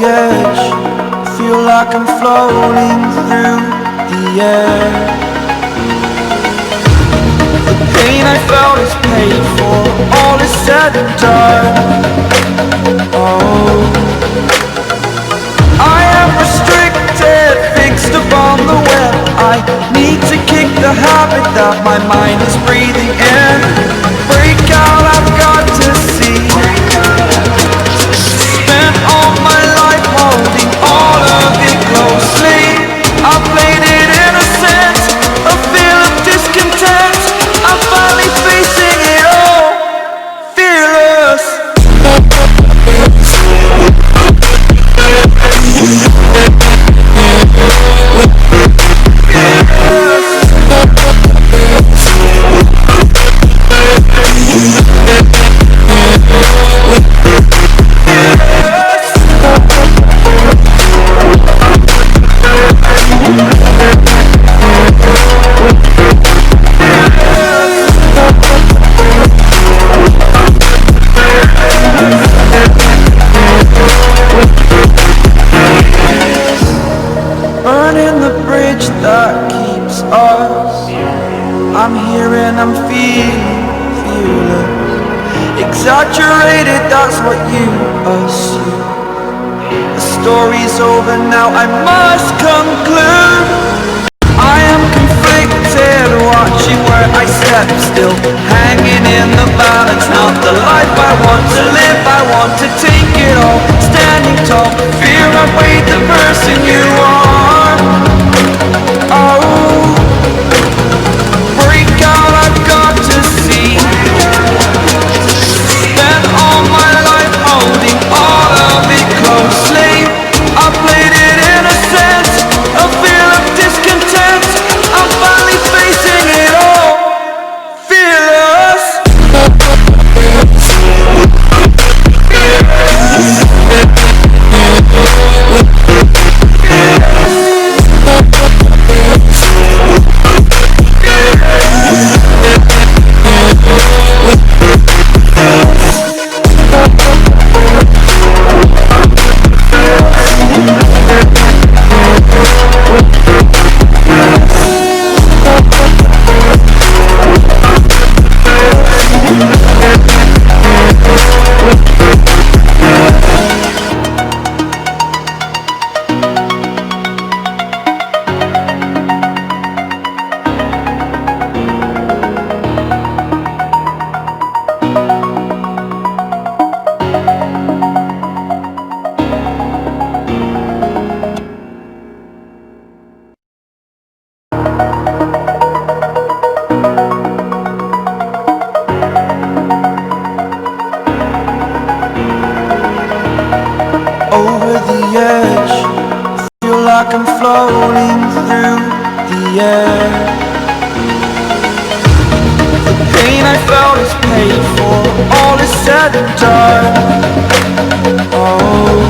edge, feel like I'm floating through the air. The pain I felt is paid for, all is said and done. Oh, I am restricted, fixed upon the web. I need to kick the habit that my mind is breathing in. Break out, I've got to see. Spent all my life holding all of it closely. I played it innocent, a feel of discontent. I'm finally facing it all, fearless. Burning the bridge that keeps us. I'm here and I'm feeling exaggerated, that's what you assume. The story's over now, I must conclude. I am conflicted, watching where I step, still hanging in the balance. Not the life I want to live, I want to take it all. Standing tall, fear I weighed the person you are. Oh, break out, I've got to see. Spent all my life holding all of it closely. I played it innocent, a feel of discontent. I'm finally facing it all, fearless. Over the edge, feel like I'm floating through the air. The pain I felt is paid for, all is said and done. Oh,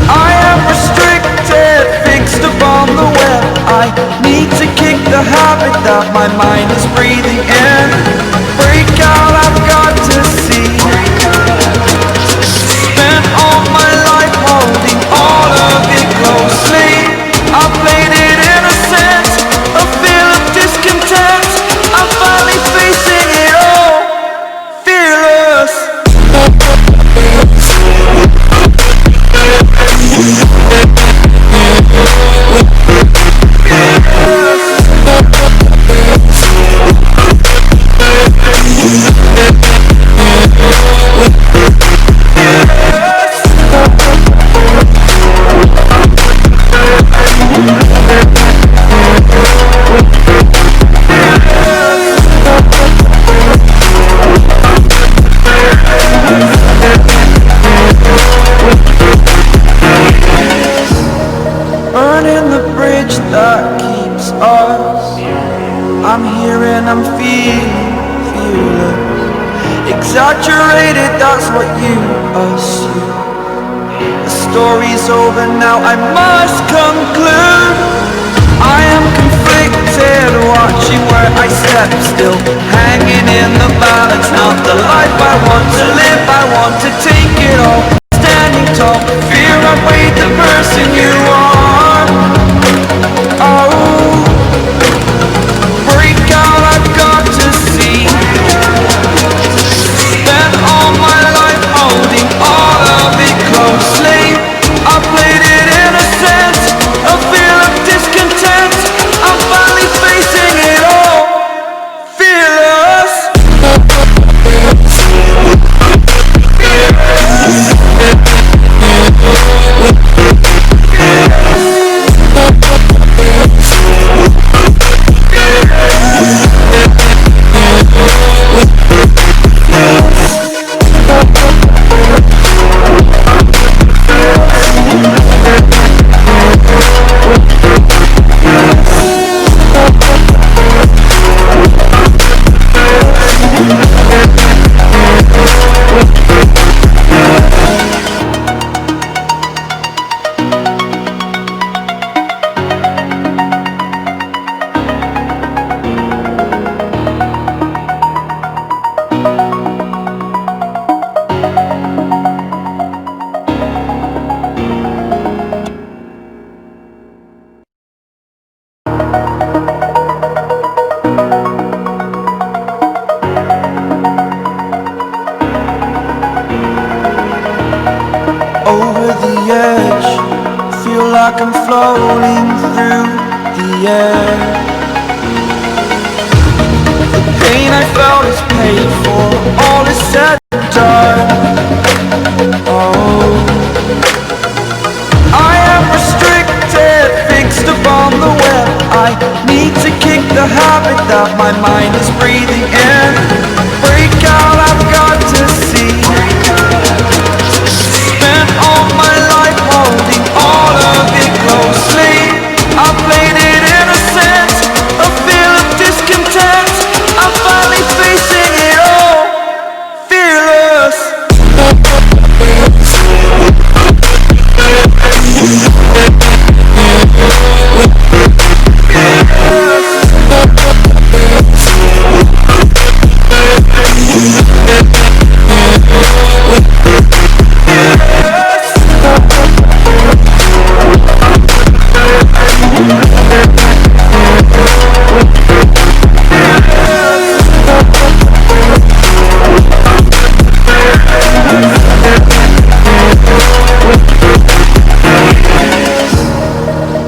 I am restricted, fixed upon the web. I need to kick the habit that my mind is breathing in. Break out, I've got to see. Spent all my life holding all of it closely. I played it innocent, a feel of discontent. I'm finally facing it all, fearless. Burning the bridge that keeps us. I'm here and I'm feeling exaggerated, that's what you assume. The story's over now, I must conclude. I am conflicted, watching where I step, still hanging in the balance. Not the life I want to live, I want to take it all. Standing tall, floating through the air. The pain I felt is paid for, all is said and done. Oh, I am restricted, fixed upon the web. I need to kick the habit that my mind is breathing in. Break out, I've got to see. Spent all my life holding all of it closely. I played it innocent, a feel of discontent. I'm finally facing it all, fearless.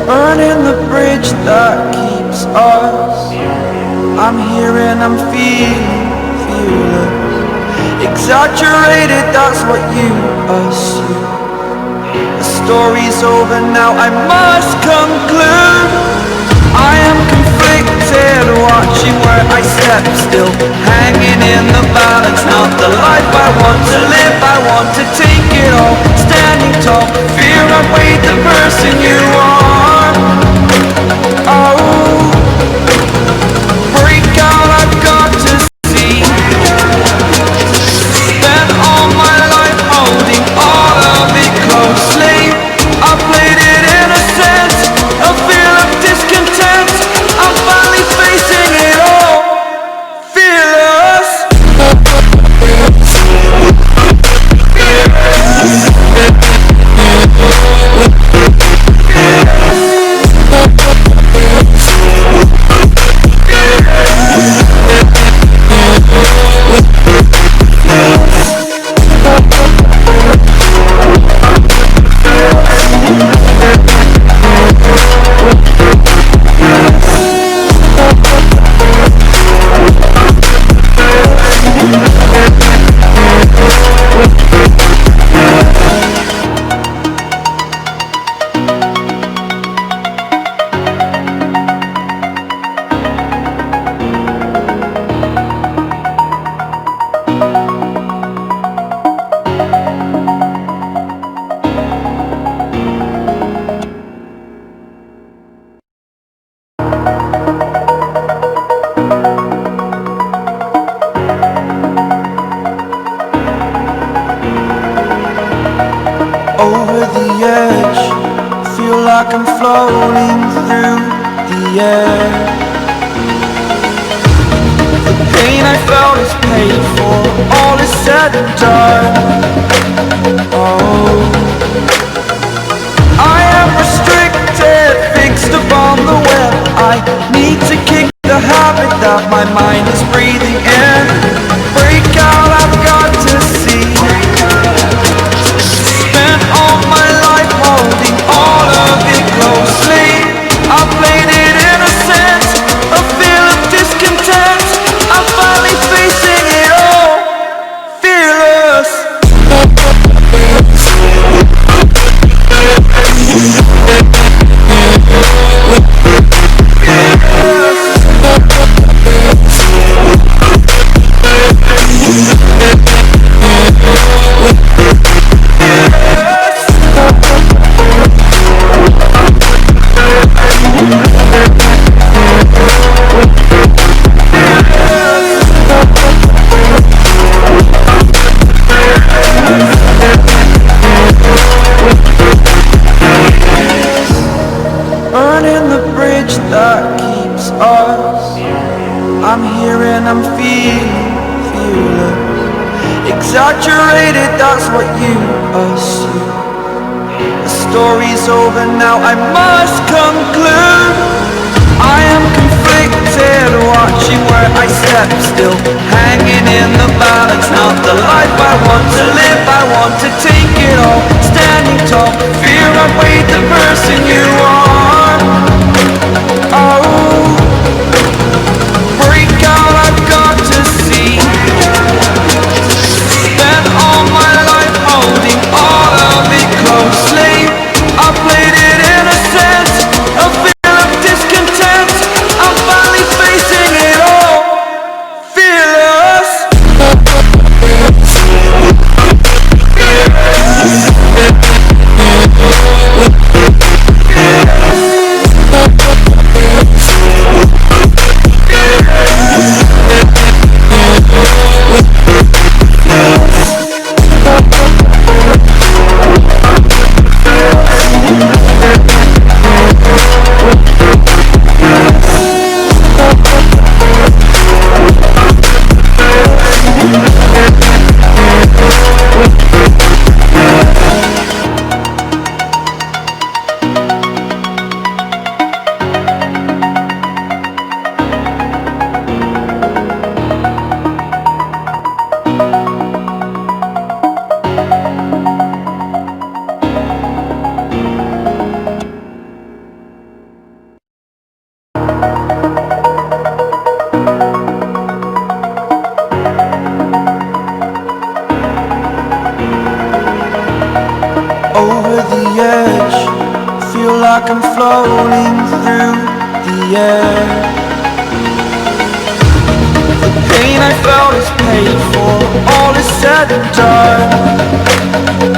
Burning the bridge that keeps us. I'm here and I'm feeling fearless. Exaggerated, that's what you assume. The story's over now, I must conclude. I am conflicted, watching where I step, still hanging in the balance. Not the life I want to live, I want to take it all. Standing tall, fear I've weighed the person you are. Oh, break out, I've got to see. Spent all my life holding all of it closely. I played it innocent, a feel of discontent. I'm finally facing it all, fearless. Over the edge, feel like I'm floating through the air. The pain I felt is paid for, all is said and done. Oh, I am restricted, fixed upon the web. I need to kick the habit that my mind is breathing in. Break out, I've got to see. Spent all my life holding all of it closely. I played it innocent, a feel of discontent. I'm finally facing it all, fearless. Burning the bridge that keeps us. I'm here and I'm feeling fearless. Exaggerated, that's what you assume. The story's over now, I must conclude. I am conflicted, watching where I step, still hanging in the balance. Not the life I want to live, I want to take it all. Standing tall, fear I've weighed the person you are. felt is paid for, all is said and done.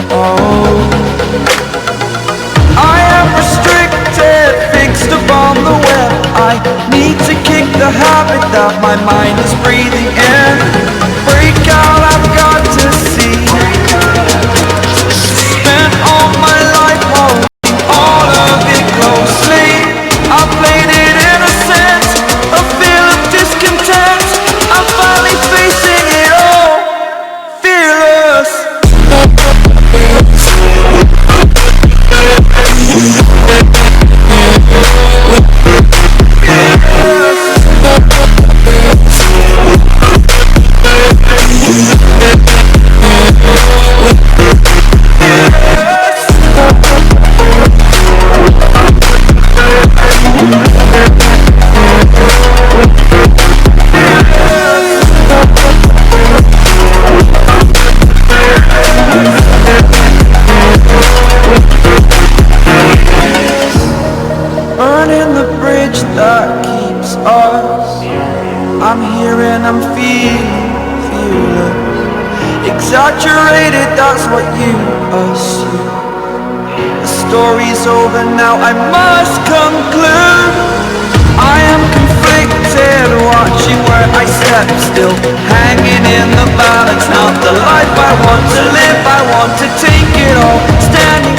Oh, I am restricted, fixed upon the web. I need to kick the habit that my mind is breathing in. Break out, I've got to see. Spent all my life holding all of it closely. I played it innocent, a feel of discontent. I'm finally facing it all, fearless. Burning the bridge that keeps us. I'm here and I'm feeling exaggerated, that's what you assume. The story's over now, I must conclude. I am conflicted, watching where I step, still hanging in the balance. Not the life I want to live, I want to take it all, standing